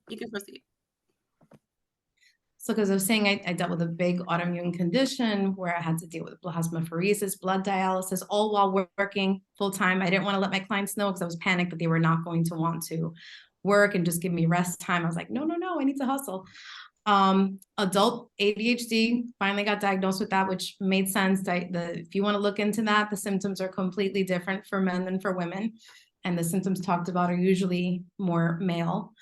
You can proceed. So, because I was saying, I dealt with a big autoimmune condition where I had to deal with plasmapheresis, blood dialysis, all while working full time. I didn't want to let my clients know because I was panicked that they were not going to want to work and just give me rest time. I was like, no, I need to hustle. Adult ADHD, finally got diagnosed with that, which made sense. If you want to look into that, the symptoms are completely different for men than for women. And the symptoms talked about are usually more male.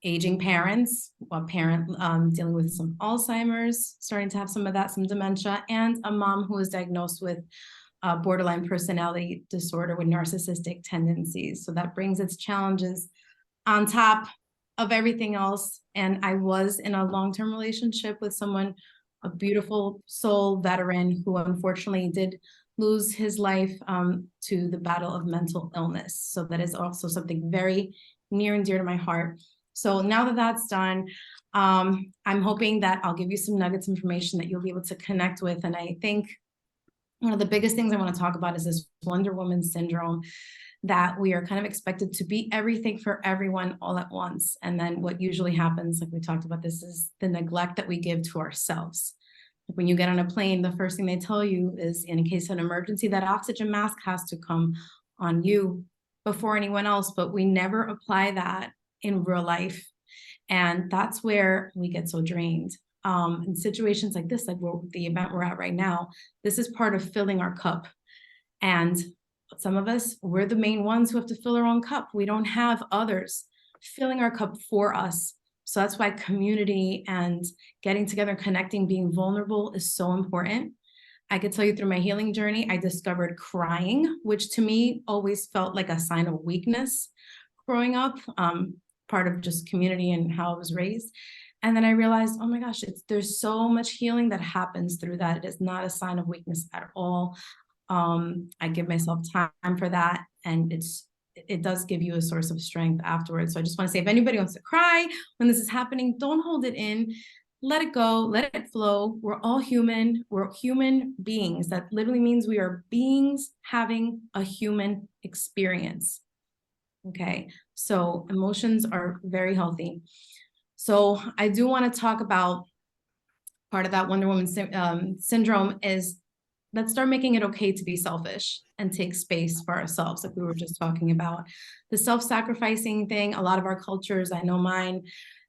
Aging parents, a parent dealing with some Alzheimer's, starting to have some of that, some dementia, and a mom who was diagnosed with borderline personality disorder with narcissistic tendencies. So that brings its challenges on top of everything else. And I was in a long-term relationship with someone, a beautiful soul veteran who unfortunately did lose his life to the battle of mental illness. So that is also something very near and dear to my heart. So now that that's done, I'm hoping that I'll give you some nuggets of information that you'll be able to connect with. And I think one of the biggest things I want to talk about is this Wonder Woman syndrome, that we are kind of expected to be everything for everyone all at once. And then what usually happens, like we talked about, this is the neglect that we give to ourselves. Like when you get on a plane, the first thing they tell you is, in case of an emergency, that oxygen mask has to come on you before anyone else, but we never apply that in real life. And that's where we get so drained. In situations like this, like the event we're at right now, this is part of filling our cup. And some of us, we're the main ones who have to fill our own cup. We don't have others filling our cup for us. So that's why community and getting together, connecting, being vulnerable is so important. I could tell you through my healing journey, I discovered crying, which to me always felt like a sign of weakness growing up, part of just community and how I was raised. And then I realized, oh my gosh, there's so much healing that happens through that. It is not a sign of weakness at all. I give myself time for that, and it does give you a source of strength afterwards. So I just want to say, if anybody wants to cry when this is happening, don't hold it in. Let it go, let it flow. We're all human. We're human beings. That literally means we are beings having a human experience. Okay, so emotions are very healthy. So I do want to talk about part of that Wonder Woman syndrome is, let's start making it okay to be selfish and take space for ourselves, like we were just talking about. The self-sacrificing thing, a lot of our cultures, I know mine,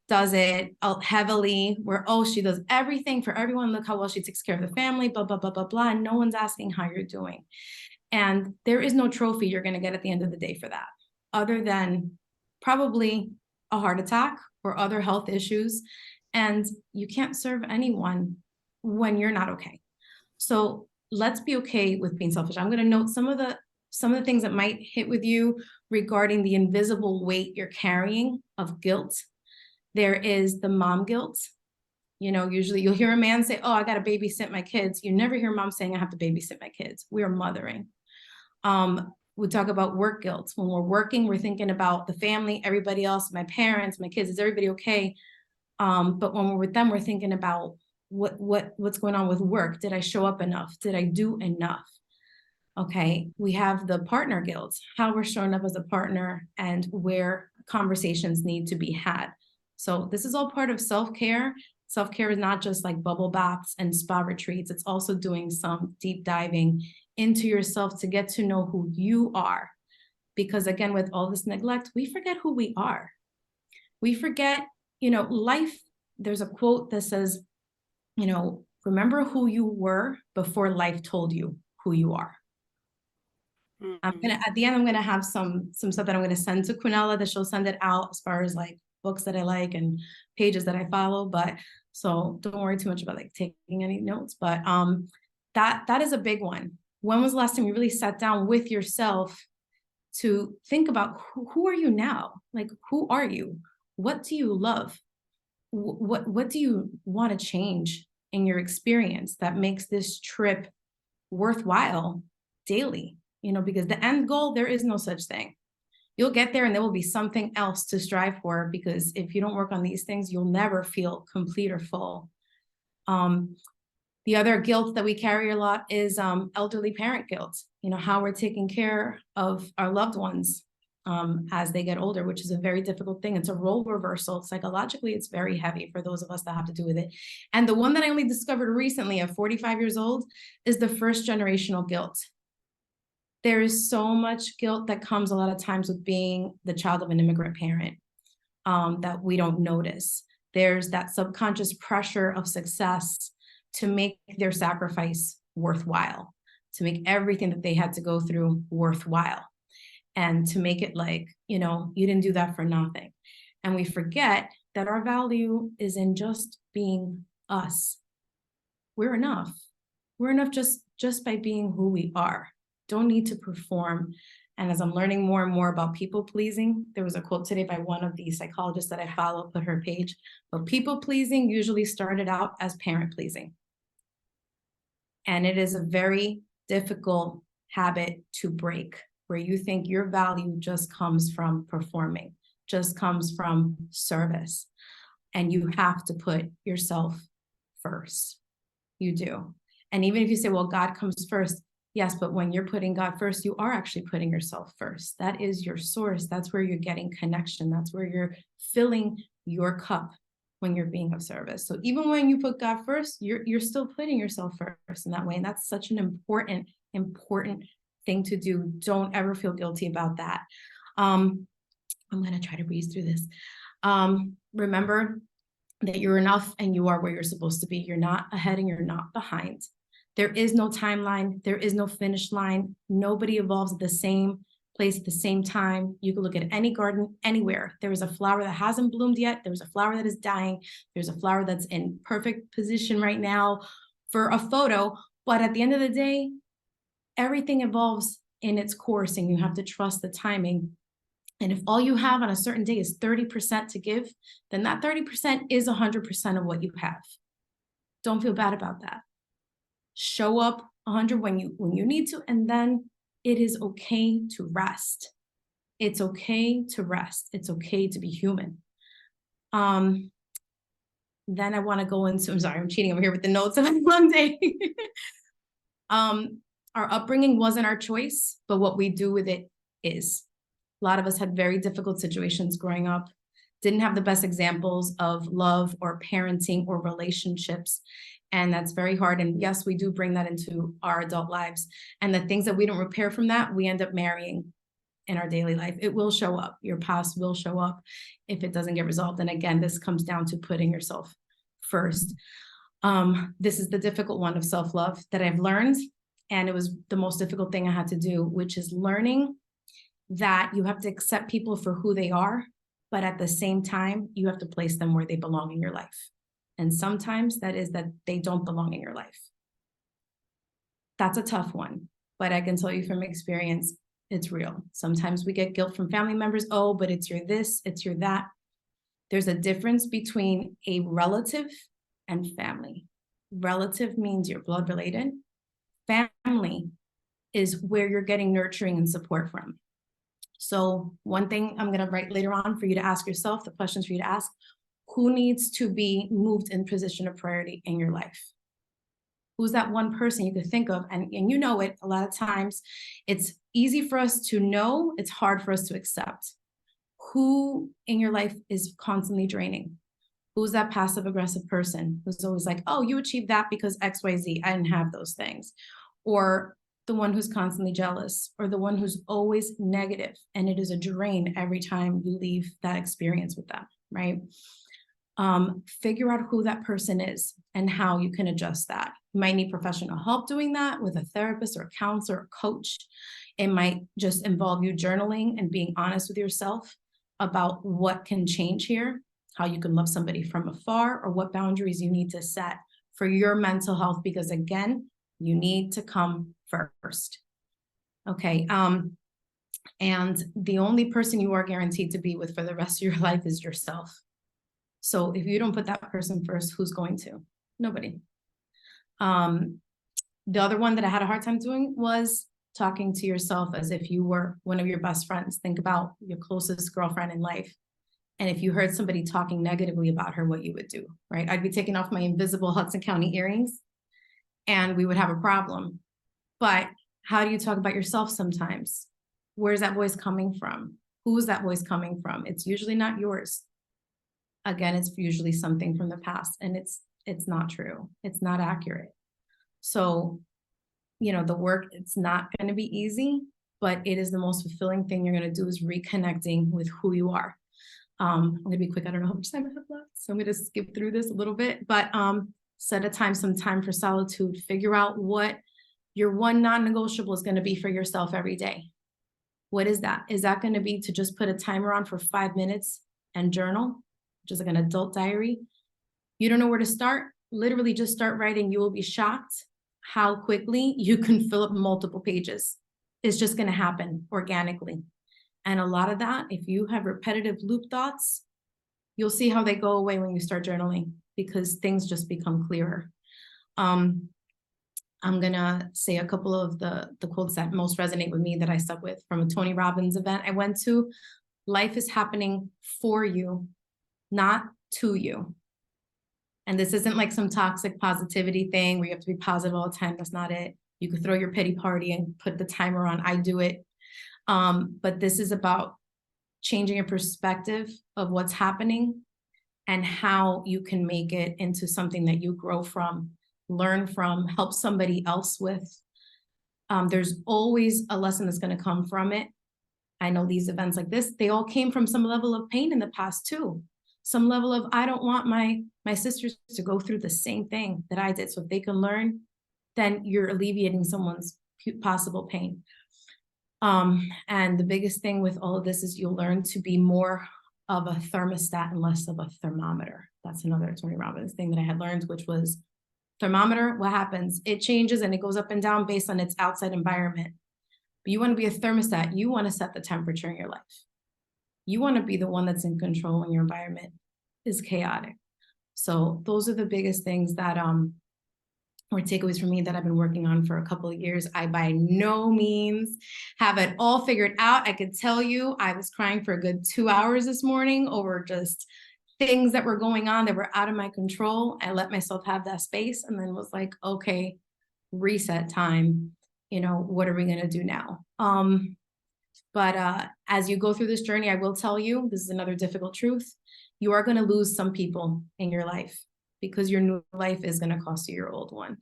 does it heavily, where, oh, she does everything for everyone. Look how well she takes care of the family, blah, blah, blah, blah, blah. And no one's asking how you're doing. And there is no trophy you're going to get at the end of the day for that, other than probably a heart attack or other health issues. And you can't serve anyone when you're not okay. So let's be okay with being selfish. I'm going to note some of the things that might hit with you regarding the invisible weight you're carrying of guilt. There is the mom guilt. You know, usually you'll hear a man say, oh, I got to babysit my kids. You never hear mom saying, I have to babysit my kids. We are mothering. We talk about work guilt. When we're working, we're thinking about the family, everybody else, my parents, my kids, is everybody okay? But when we're with them, we're thinking about what's going on with work. Did I show up enough? Did I do enough? Okay, we have the partner guilt, how we're showing up as a partner and where conversations need to be had. So this is all part of self-care. Self-care is not just like bubble baths and spa retreats. It's also doing some deep diving into yourself to get to know who you are. Because again, with all this neglect, we forget who we are. We forget, you know, life. There's a quote that says, you know, remember who you were before life told you who you are. I'm gonna, at the end, I'm gonna have some stuff that I'm gonna send to Quinella, that she'll send it out as far as like books that I like and pages that I follow. But so don't worry too much about like taking any notes. But that is a big one. When was the last time you really sat down with yourself to think about who are you now? Like, who are you? What do you love? What do you want to change in your experience that makes this trip worthwhile daily? You know, because the end goal, there is no such thing. You'll get there and there will be something else to strive for, because if you don't work on these things, you'll never feel complete or full. The other guilt that we carry a lot is elderly parent guilt. You know, how we're taking care of our loved ones. as they get older, which is a very difficult thing. It's a role reversal. Psychologically, it's very heavy for those of us that have to do with it. And the one that I only discovered recently at 45 years old is the first generational guilt. There is so much guilt that comes a lot of times with being the child of an immigrant parent that we don't notice. There's that subconscious pressure of success to make their sacrifice worthwhile, to make everything that they had to go through worthwhile, and to make it like, you didn't do that for nothing. And we forget that our value is in just being us. We're enough. We're enough just by being who we are. Don't need to perform. And as I'm learning more and more about people pleasing, there was a quote today by one of the psychologists that I follow, put her page, but people pleasing usually started out as parent pleasing. And it is a very difficult habit to break, where you think your value just comes from performing, just comes from service. And you have to put yourself first. You do. And even if you say, well, God comes first, yes, but when you're putting God first, you are actually putting yourself first. That is your source. That's where you're getting connection. That's where you're filling your cup when you're being of service. So even when you put God first, you're still putting yourself first in that way. And that's such an important thing to do. Don't ever feel guilty about that. I'm going to try to breeze through this. Remember that you're enough and you are where you're supposed to be. You're not ahead and you're not behind. There is no timeline. There is no finish line. Nobody evolves at the same place at the same time. You can look at any garden anywhere. There is a flower that hasn't bloomed yet. There's a flower that is dying. There's a flower that's in perfect position right now for a photo. But at the end of the day, everything evolves in its course, and you have to trust the timing. And if all you have on a certain day is 30% to give, then that 30% is 100% of what you have. Don't feel bad about that. Show up 100 when you need to, and then it is okay to rest. It's okay to rest. It's okay to be human. Then I want to go into, I'm sorry, I'm cheating over here with the notes of one day. Our upbringing wasn't our choice, but what we do with it is. A lot of us had very difficult situations growing up, didn't have the best examples of love or parenting or relationships. And that's very hard. And yes, we do bring that into our adult lives. And the things that we don't repair from that, we end up marrying in our daily life. It will show up. Your past will show up if it doesn't get resolved. And again, this comes down to putting yourself first. This is the difficult one of self-love that I've learned. And it was the most difficult thing I had to do, which is learning that you have to accept people for who they are, but at the same time, you have to place them where they belong in your life. And sometimes that is that they don't belong in your life. That's a tough one, but I can tell you from experience, it's real. Sometimes we get guilt from family members. Oh, but it's your this, it's your that. There's a difference between a relative and family. Relative means you're blood related. Family is where you're getting nurturing and support from. So one thing I'm going to write later on for you to ask yourself, the questions for you to ask, who needs to be moved in position of priority in your life? Who's that one person you could think of? And you know it, a lot of times it's easy for us to know, it's hard for us to accept. Who in your life is constantly draining? Who's that passive aggressive person who's always like, oh, you achieved that because XYZ, I didn't have those things. Or the one who's constantly jealous, or the one who's always negative, and it is a drain every time you leave that experience with them, right? Figure out who that person is and how you can adjust that. You might need professional help doing that with a therapist or a counselor or coach. It might just involve you journaling and being honest with yourself about what can change here, how you can love somebody from afar, or what boundaries you need to set for your mental health, because again, you need to come first. Okay. And the only person you are guaranteed to be with for the rest of your life is yourself. So if you don't put that person first, who's going to? Nobody. The other one that I had a hard time doing was talking to yourself as if you were one of your best friends. Think about your closest girlfriend in life. And if you heard somebody talking negatively about her, what you would do, right? I'd be taking off my invisible Hudson County earrings and we would have a problem. But how do you talk about yourself sometimes? Where's that voice coming from? Who is that voice coming from? It's usually not yours. Again, it's usually something from the past, and it's not true. It's not accurate. So, the work, it's not going to be easy, but it is the most fulfilling thing you're going to do, is reconnecting with who you are. I'm going to be quick. I don't know how much time I have left, so I'm going to skip through this a little bit, but set some time for solitude. Figure out what your one non-negotiable is going to be for yourself every day. What is that? Is that going to be to just put a timer on for 5 minutes and journal, which is like an adult diary? You don't know where to start? Literally just start writing. You will be shocked how quickly you can fill up multiple pages. It's just going to happen organically. And a lot of that, if you have repetitive loop thoughts, you'll see how they go away when you start journaling, because things just become clearer. I'm going to say a couple of the quotes that most resonate with me that I stuck with from a Tony Robbins event I went to. Life is happening for you, not to you. And this isn't like some toxic positivity thing where you have to be positive all the time. That's not it. You could throw your pity party and put the timer on. I do it. But this is about changing your perspective of what's happening and how you can make it into something that you grow from, learn from, help somebody else with. There's always a lesson that's going to come from it. I know these events like this, they all came from some level of pain in the past too. Some level of, I don't want my sisters to go through the same thing that I did. So if they can learn, then you're alleviating someone's possible pain. And the biggest thing with all of this is you'll learn to be more of a thermostat and less of a thermometer. That's another Tony Robbins thing that I had learned, which was thermometer, what happens? It changes and it goes up and down based on its outside environment. But you want to be a thermostat. You want to set the temperature in your life. You want to be the one that's in control when your environment is chaotic. So those are the biggest things that or takeaways for me that I've been working on for a couple of years. I by no means have it all figured out. I could tell you I was crying for a good 2 hours this morning over just things that were going on that were out of my control. I let myself have that space and then was like, okay, reset time. What are we going to do now? But as you go through this journey, I will tell you, this is another difficult truth. You are going to lose some people in your life, because your new life is going to cost you your old one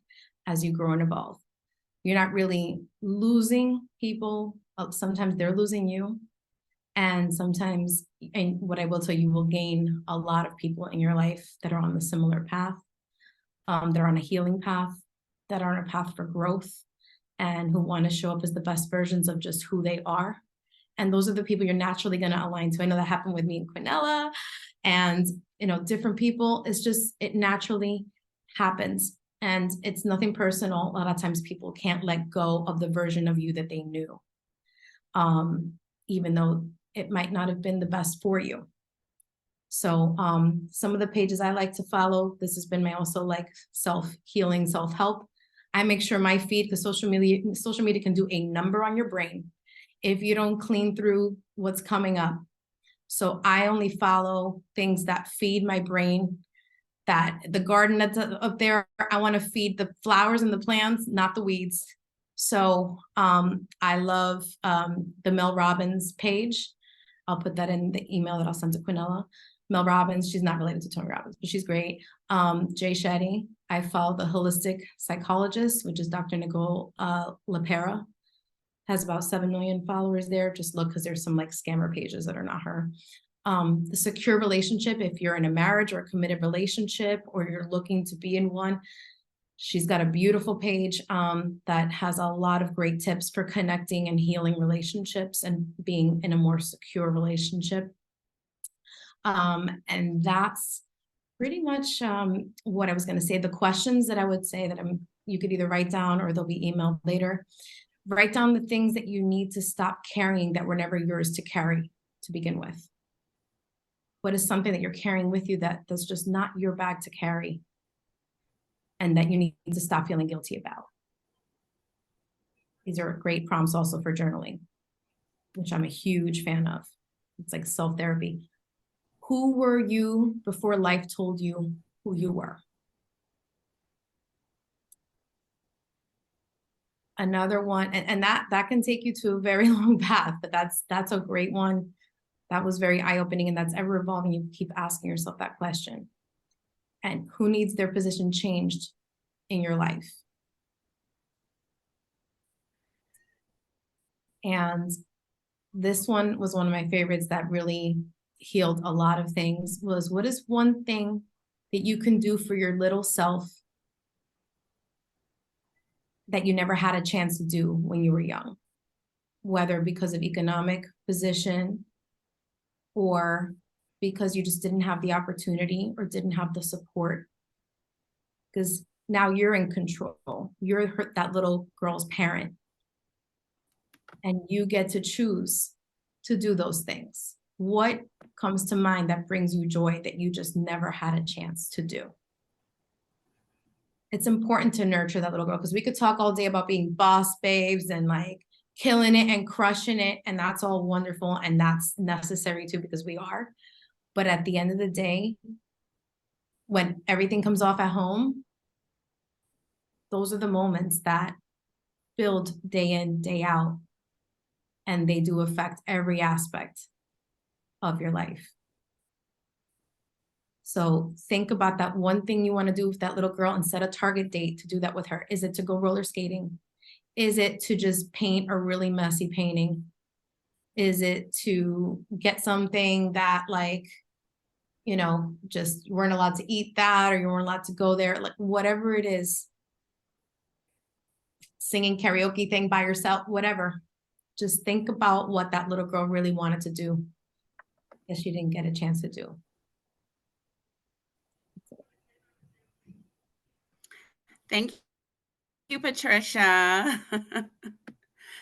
as you grow and evolve. You're not really losing people. Sometimes they're losing you. And sometimes, and what I will tell you, will gain a lot of people in your life that are on the similar path. They're on a healing path, that are on a path for growth, and who want to show up as the best versions of just who they are. And those are the people you're naturally going to align to. I know that happened with me and Quinella and, different people. It's just, it naturally happens. And it's nothing personal. A lot of times people can't let go of the version of you that they knew, even though it might not have been the best for you. So some of the pages I like to follow, this has been my also like self-healing, self-help. I make sure my feed, because social media can do a number on your brain if you don't clean through what's coming up. So I only follow things that feed my brain, that the garden that's up there, I want to feed the flowers and the plants, not the weeds. So I love the Mel Robbins page. I'll put that in the email that I'll send to Quinella. Mel Robbins, she's not related to Tony Robbins, but she's great. Jay Shetty, I follow the holistic psychologist, which is Dr. Nicole LaPera. Has about 7 million followers there. Just look, because there's some like scammer pages that are not her. The secure relationship, if you're in a marriage or a committed relationship, or you're looking to be in one, she's got a beautiful page that has a lot of great tips for connecting and healing relationships and being in a more secure relationship. And that's pretty much what I was going to say. The questions that I would say that you could either write down or they'll be emailed later. Write down the things that you need to stop carrying that were never yours to carry to begin with. What is something that you're carrying with you that's just not your bag to carry, and that you need to stop feeling guilty about? These are great prompts also for journaling, which I'm a huge fan of. It's like self-therapy. Who were you before life told you who you were? Another one, and that can take you to a very long path, but that's a great one. That was very eye-opening, and that's ever evolving. You keep asking yourself that question. And who needs their position changed in your life? And this one was one of my favorites that really healed a lot of things, was what is one thing that you can do for your little self that you never had a chance to do when you were young, whether because of economic position or because you just didn't have the opportunity or didn't have the support. Because now you're in control. You're that little girl's parent. And you get to choose to do those things. What comes to mind that brings you joy that you just never had a chance to do? It's important to nurture that little girl, because we could talk all day about being boss babes and like killing it and crushing it. And that's all wonderful. And that's necessary too, because we are. But at the end of the day, when everything comes off at home, those are the moments that build day in, day out. And they do affect every aspect of your life. So think about that one thing you want to do with that little girl and set a target date to do that with her. Is it to go roller skating? Is it to just paint a really messy painting? Is it to get something that, like, you know, just you weren't allowed to eat that, or you weren't allowed to go there, like whatever it is, singing karaoke thing by yourself, whatever. Just think about what that little girl really wanted to do that she didn't get a chance to do. Thank you, Patricia.